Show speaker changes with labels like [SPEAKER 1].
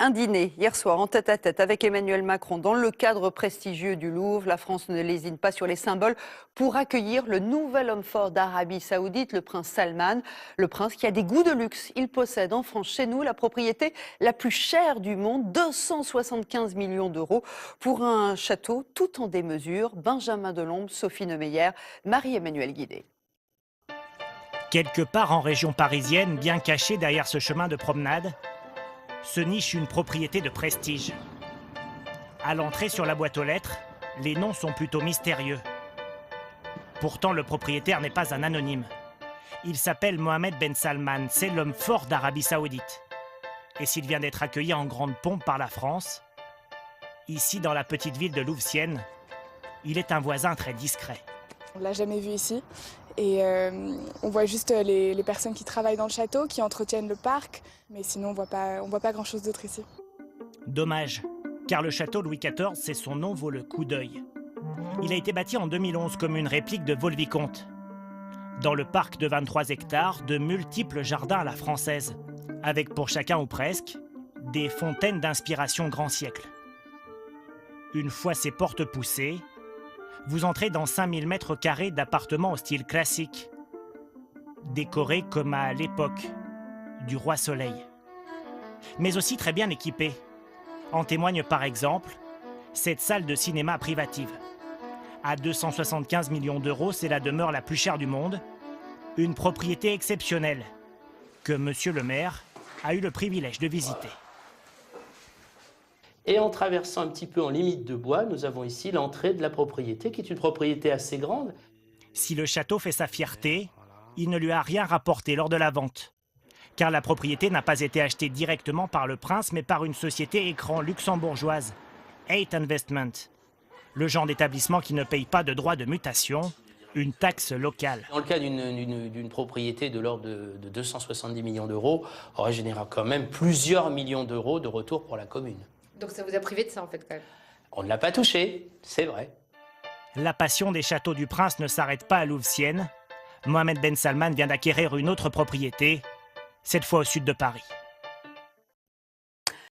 [SPEAKER 1] Un dîner hier soir en tête-à-tête avec Emmanuel Macron dans le cadre prestigieux du Louvre. La France ne lésine pas sur les symboles pour accueillir le nouvel homme fort d'Arabie Saoudite, le prince Salman. Le prince qui a des goûts de luxe. Il possède en France, chez nous, la propriété la plus chère du monde, 275 millions d'euros pour un château tout en démesure. Benjamin Delombe, Sophie Neumeyer, Marie-Emmanuelle Guidé.
[SPEAKER 2] Quelque part en région parisienne, bien cachée derrière ce chemin de promenade, se niche une propriété de prestige. À l'entrée sur la boîte aux lettres, les noms sont plutôt mystérieux. Pourtant, le propriétaire n'est pas un anonyme. Il s'appelle Mohammed Ben Salman, c'est l'homme fort d'Arabie Saoudite. Et s'il vient d'être accueilli en grande pompe par la France, ici dans la petite ville de Louvciennes, il est un voisin très discret.
[SPEAKER 3] On ne l'a jamais vu ici et on voit juste les personnes qui travaillent dans le château, qui entretiennent le parc, mais sinon on voit pas grand-chose d'autre ici.
[SPEAKER 2] Dommage, car le château Louis XIV, c'est son nom, vaut le coup d'œil. Il a été bâti en 2011 comme une réplique de Vaux-le-Vicomte. Dans le parc de 23 hectares, de multiples jardins à la française, avec pour chacun ou presque, des fontaines d'inspiration grand siècle. Une fois ses portes poussées, vous entrez dans 5000 mètres carrés d'appartements au style classique, décorés comme à l'époque du Roi Soleil, mais aussi très bien équipés. En témoigne par exemple cette salle de cinéma privative. À 275 millions d'euros, c'est la demeure la plus chère du monde, une propriété exceptionnelle que Monsieur le maire a eu le privilège de visiter.
[SPEAKER 4] Et en traversant un petit peu en limite de bois, nous avons ici l'entrée de la propriété, qui est une propriété assez grande.
[SPEAKER 2] Si le château fait sa fierté, il ne lui a rien rapporté lors de la vente. Car la propriété n'a pas été achetée directement par le prince, mais par une société écran luxembourgeoise, 8 Investment. Le genre d'établissement qui ne paye pas de droits de mutation, une taxe locale.
[SPEAKER 4] Dans le cas d'une propriété de l'ordre de 270 millions d'euros, aurait généré quand même plusieurs millions d'euros de retour pour la commune.
[SPEAKER 5] Donc ça vous a privé de ça en fait quand même.
[SPEAKER 4] On ne l'a pas touché, c'est vrai.
[SPEAKER 2] La passion des châteaux du prince ne s'arrête pas à Louvciennes. Mohammed Ben Salman vient d'acquérir une autre propriété, cette fois au sud de Paris.